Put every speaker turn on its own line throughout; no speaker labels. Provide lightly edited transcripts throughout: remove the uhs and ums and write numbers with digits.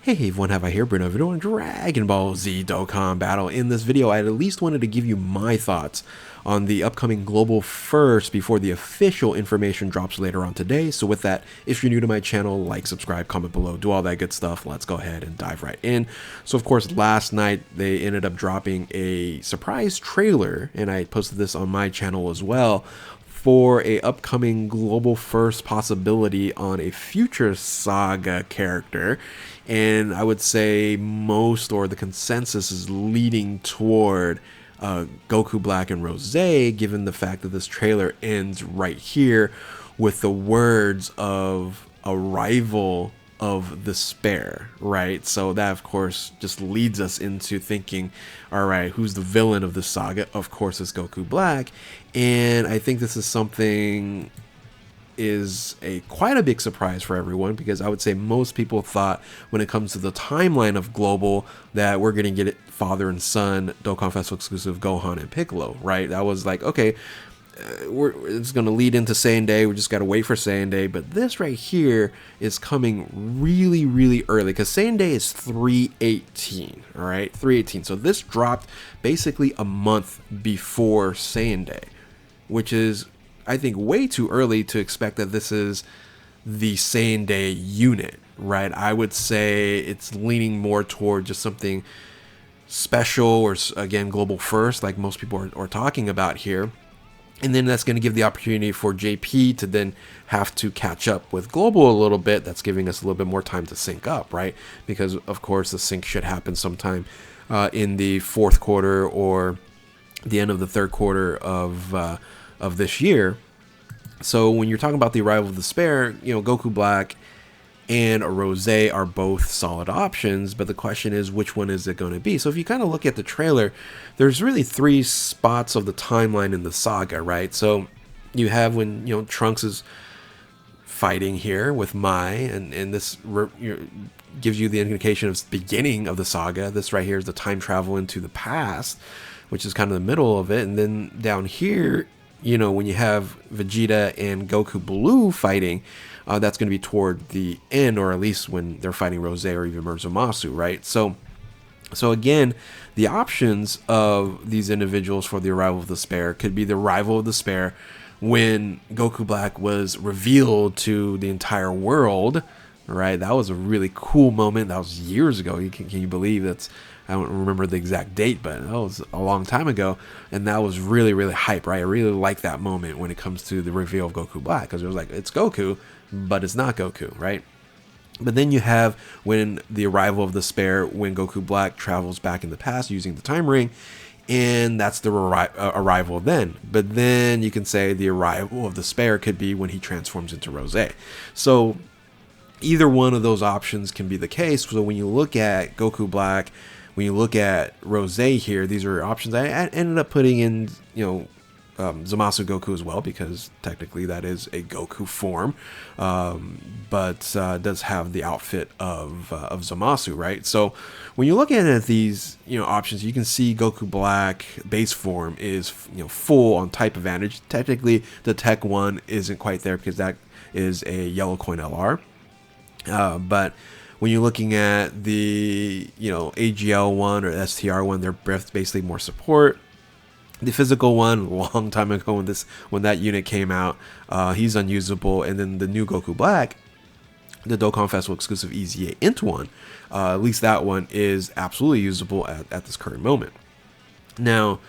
Hey everyone, have I here, Bruno video on Dragon Ball Z Dokkan Battle. In this video, I at least wanted to give you my thoughts on the upcoming global first before the official information drops later on today. So with that, if you're new to my channel, like, subscribe, comment below, do all that good stuff. Let's go ahead and dive right in. So of course, last night they ended up dropping a surprise trailer, and I posted this on my channel as well, for a upcoming global first possibility on a future saga character. And I would say most, or the consensus, is leading toward Goku Black and Rosé, given the fact that this trailer ends right here with the words of arrival of despair, right? So that of course just leads us into thinking, all right, who's the villain of the saga? Of course it's Goku Black. And I think this is something is quite a big surprise for everyone, because I would say most people thought when it comes to the timeline of global that we're going to get father and son Dokkan Festival exclusive Gohan and Piccolo, right? That was like, okay, it's going to lead into Saiyan Day. We just got to wait for Saiyan Day. But this right here is coming really, really early, because Saiyan Day is 3/18, all right? 3/18. So this dropped basically a month before Saiyan Day, which is, I think, way too early to expect that this is the Saiyan Day unit, right? I would say it's leaning more toward just something special, or again, global first, like most people are talking about here. And then that's going to give the opportunity for JP to then have to catch up with global a little bit. That's giving us a little bit more time to sync up, right? Because of course the sync should happen sometime in the fourth quarter or the end of the third quarter of this year. So when you're talking about the arrival of despair, you know, Goku Black and Rosé are both solid options, but the question is, which one is it going to be? So if you kind of look at the trailer, there's really three spots of the timeline in the saga, right? So you have when, you know, Trunks is fighting here with Mai, and this gives you the indication of the beginning of the saga. This right here is the time travel into the past, which is kind of the middle of it. And then down here, you know, when you have Vegeta and Goku Blue fighting, that's going to be toward the end, or at least when they're fighting Rosé or even Zamasu, right? So again, the options of these individuals for the arrival of despair could be the arrival of despair when Goku Black was revealed to the entire world, right? That was a really cool moment. That was years ago. Can you believe that's? I don't remember the exact date, but that was a long time ago, and that was really, really hype, right? I really like that moment when it comes to the reveal of Goku Black, because it was like, it's Goku, but it's not Goku, right? But then you have when the arrival of despair, when Goku Black travels back in the past using the time ring, and that's the arrival then. But then you can say the arrival of despair could be when he transforms into Rosé. So either one of those options can be the case. So when you look at Goku Black, when you look at Rosé here, these are options. I ended up putting in, you know, Zamasu Goku as well, because technically that is a Goku form, but does have the outfit of Zamasu, right? So when you look at these, you know, options, you can see Goku Black base form is, you know, full on type advantage. Technically, the Tech 1 isn't quite there because that is a yellow coin LR, but when you're looking at the, you know, AGL one or STR one, they're basically more support. The physical one, a long time ago when that unit came out, he's unusable. And then the new Goku Black, the Dokkan Festival exclusive EZA Int one, at least that one is absolutely usable at this current moment. Now,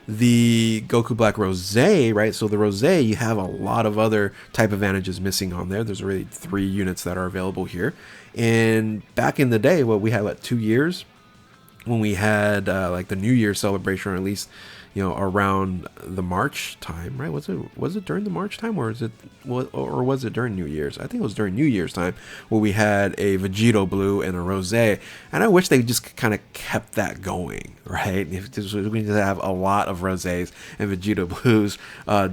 the Goku Black Rosé, right? So the Rosé, you have a lot of other type advantages missing on there. There's already 3 units that are available here. And back in the day, what we had, like 2 years, when we had like the New Year celebration, or at least, you know, around the March time, right? Was it during the March time, or was it during New Year's? I think it was during New Year's time, where we had a Vegito Blue and a Rosé, and I wish they just kind of kept that going, right? If we need to have a lot of Rosés and Vegito Blues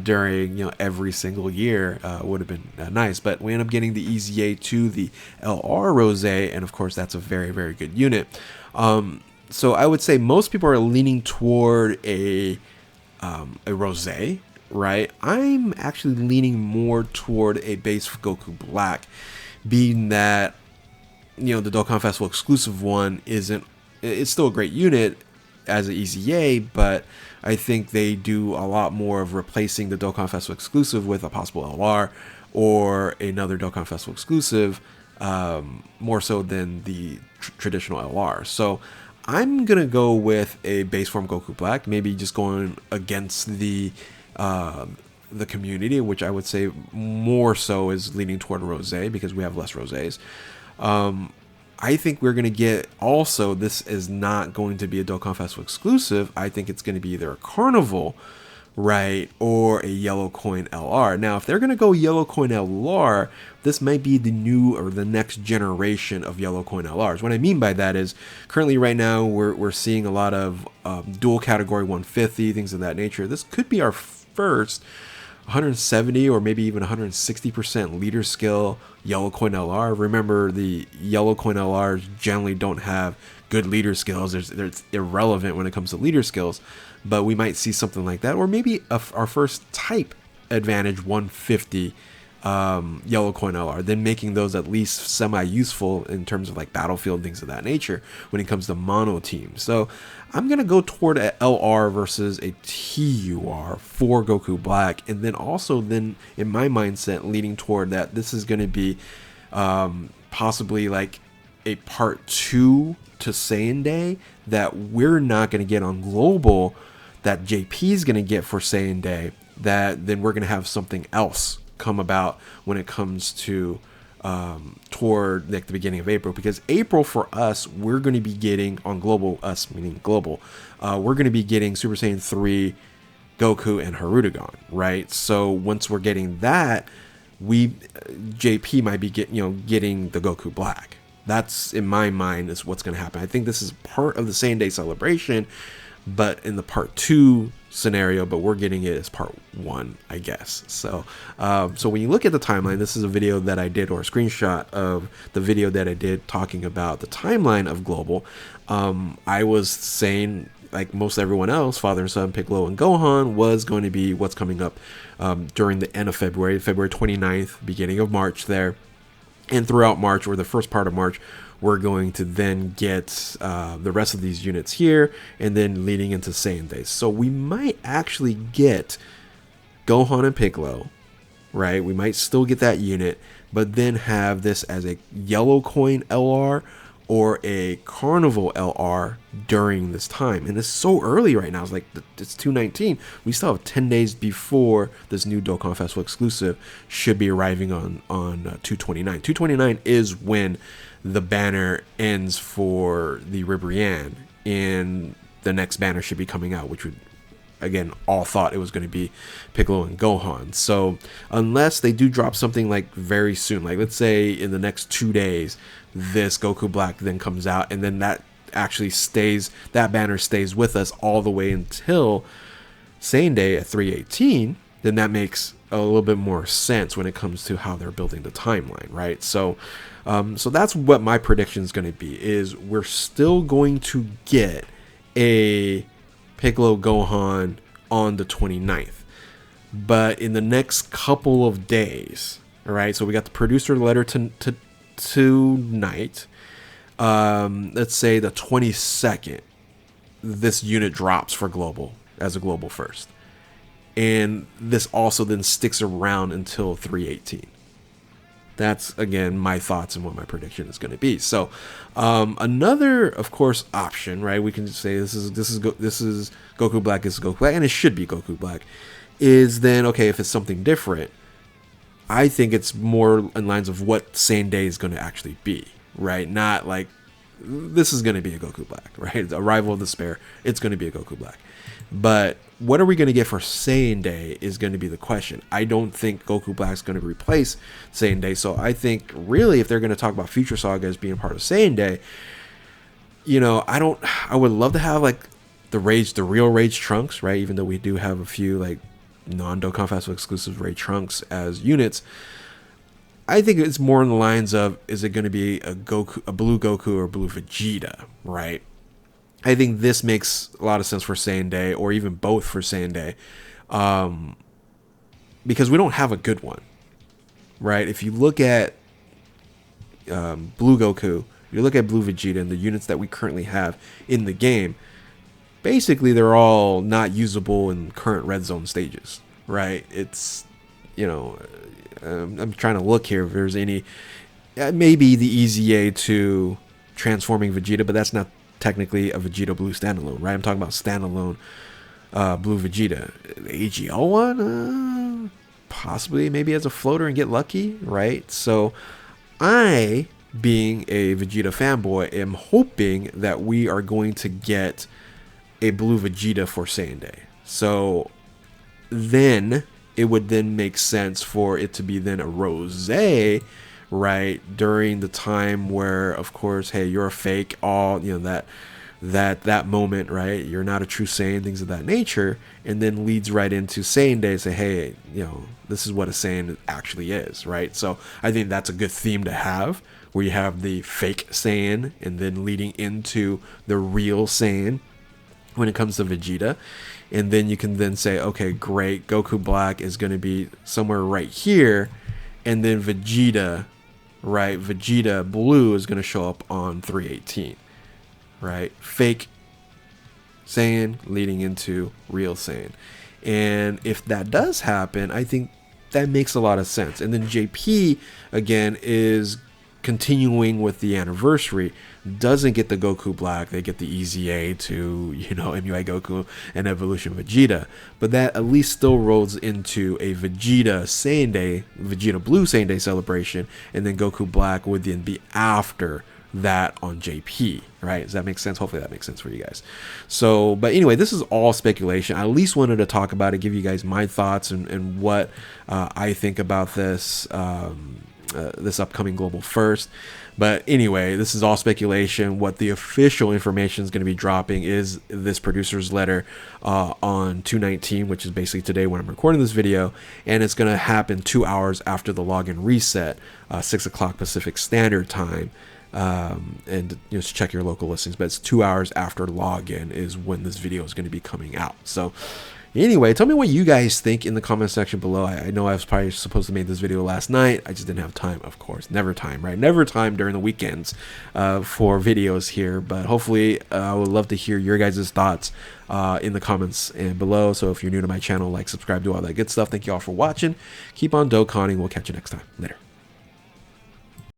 during, you know, every single year, would have been nice. But we end up getting the EZA to the LR Rosé, and of course that's a very, very good unit. So I would say most people are leaning toward a Rosé, right? I'm actually leaning more toward a base Goku Black, being that the Dokkan Festival exclusive one isn't. It's still a great unit as an EZA, but I think they do a lot more of replacing the Dokkan Festival exclusive with a possible LR or another Dokkan Festival exclusive, more so than the traditional LR. So I'm gonna go with a base form Goku Black, maybe just going against the community, which I would say more so is leaning toward Rosé because we have less Rosés. I think we're going to get also, this is not going to be a Dokkan Festival exclusive. I think it's going to be either a Carnival, right, or a Yellow Coin LR. Now, if they're going to go Yellow Coin LR, this might be the new or the next generation of Yellow Coin LRs. What I mean by that is currently right now we're seeing a lot of dual category 150, things of that nature. This could be our first 170 or maybe even 160% leader skill Yellow Coin LR. Remember, the Yellow Coin LRs generally don't have good leader skills. They're irrelevant when it comes to leader skills, but we might see something like that, or maybe our first type advantage 150 Yellow Coin LR, then making those at least semi-useful in terms of like battlefield, things of that nature when it comes to mono teams. So I'm going to go toward a LR versus a TUR for Goku Black, and then also then in my mindset leading toward that this is going to be possibly like a part 2 to Saiyan Day that we're not going to get on global, that JP is going to get for Saiyan Day, that then we're going to have something else come about when it comes to toward like the beginning of April, because April for us, we're going to be getting on global, us meaning global, we're going to be getting Super Saiyan 3 Goku and Harudagon, right? So once we're getting that, JP might be getting the Goku Black. That's, in my mind, is what's going to happen. I think this is part of the Saiyan Day celebration, but in the part 2 scenario, but we're getting it as part 1, I guess. So so when you look at the timeline, this is a video that I did, or a screenshot of the video that I did talking about the timeline of global. I was saying, like most everyone else, Father and Son, Piccolo and Gohan was going to be what's coming up during the end of February 29th, beginning of March there, and throughout March, or the first part of March, we're going to then get the rest of these units here, and then leading into Saiyan Days. So we might actually get Gohan and Piccolo, right? We might still get that unit, but then have this as a Yellow Coin LR or a Carnival LR during this time. And it's so early right now. It's like, it's 2/19. We still have 10 days before this new Dokkan Festival exclusive should be arriving on 2/29. 2/29 is when the banner ends for the Ribrianne, and the next banner should be coming out, which would, again, all thought it was going to be Piccolo and Gohan. So unless they do drop something like very soon, like let's say in the next 2 days, this Goku Black then comes out, and then that actually stays, that banner stays with us all the way until Saiyan Day at 3/18, then that makes a little bit more sense when it comes to how they're building the timeline, right? So so that's what my prediction is going to be, is we're still going to get a Piccolo Gohan on the 29th, but in the next couple of days, all right? So we got the producer letter tonight. Let's say the 22nd, this unit drops for global as a global first, and this also then sticks around until 3/18. That's, again, my thoughts and what my prediction is going to be. So another, of course, option, right? We can just say this is Goku Black, is Goku Black, and it should be Goku Black. Is then, okay, if it's something different, I think it's more in lines of what Saiyan Day is going to actually be, right? Not like this is going to be a Goku Black, right? The Arrival of Despair, it's going to be a Goku Black. But what are we going to get for Saiyan Day is going to be the question. I don't think Goku Black is going to replace Saiyan Day. So I think really if they're going to talk about Future Saga as being part of Saiyan Day, I would love to have like the real Rage Trunks, right? Even though we do have a few like non-Dokkan Festival exclusive Rage Trunks as units. I think it's more in the lines of, is it going to be a blue Goku or a blue Vegeta, right? I think this makes a lot of sense for Saiyan Day, or even both for Saiyan Day, because we don't have a good one, right? If you look at blue Goku, you look at Blue Vegeta and the units that we currently have in the game, basically they're all not usable in current red zone stages, right? It's, you know, I'm trying to look here if there's any, maybe the EZA2 transforming Vegeta, but that's not technically a Vegeta Blue standalone, right? I'm talking about standalone Blue Vegeta. The AGL one, possibly maybe as a floater and get lucky, right? So I, being a Vegeta fanboy, am hoping that we are going to get a Blue Vegeta for Saiyan Day. So then it would then make sense for it to be then a Rosé, right, during the time where, of course, hey, you're a fake, all, you know, that moment, right, you're not a true Saiyan, things of that nature, and then leads right into Saiyan Day, say, hey, you know, this is what a Saiyan actually is, right? So I think that's a good theme to have, where you have the fake Saiyan and then leading into the real Saiyan when it comes to Vegeta. And then you can then say, okay, great, Goku Black is going to be somewhere right here, and then Vegeta, right, Vegeta Blue is going to show up on 318, right? Fake Saiyan leading into real Saiyan. And if that does happen, I think that makes a lot of sense. And then JP, again, is continuing with the anniversary, doesn't get the Goku Black, they get the EZA to, you know, MUI Goku and Evolution Vegeta, but that at least still rolls into a Vegeta Saiyan Day, Vegeta Blue Saiyan Day celebration, and then Goku Black would then be after that on JP, right? Does that make sense? Hopefully that makes sense for you guys. So, but anyway, this is all speculation. I at least wanted to talk about it, give you guys my thoughts and what I think about this this upcoming Global First. But anyway, this is all speculation. What the official information is going to be dropping is this producer's letter on 2/19, which is basically today when I'm recording this video, and it's going to happen 2 hours after the login reset, 6 o'clock Pacific Standard Time. And just check your local listings, but it's 2 hours after login is when this video is going to be coming out. So anyway, tell me what you guys think in the comment section below. I know I was probably supposed to make this video last night. I just didn't have time, of course. Never time, right? Never time during the weekends for videos here. But hopefully, I would love to hear your guys' thoughts in the comments and below. So if you're new to my channel, like, subscribe, do all that good stuff. Thank you all for watching. Keep on Dokkaning. We'll catch you next time. Later.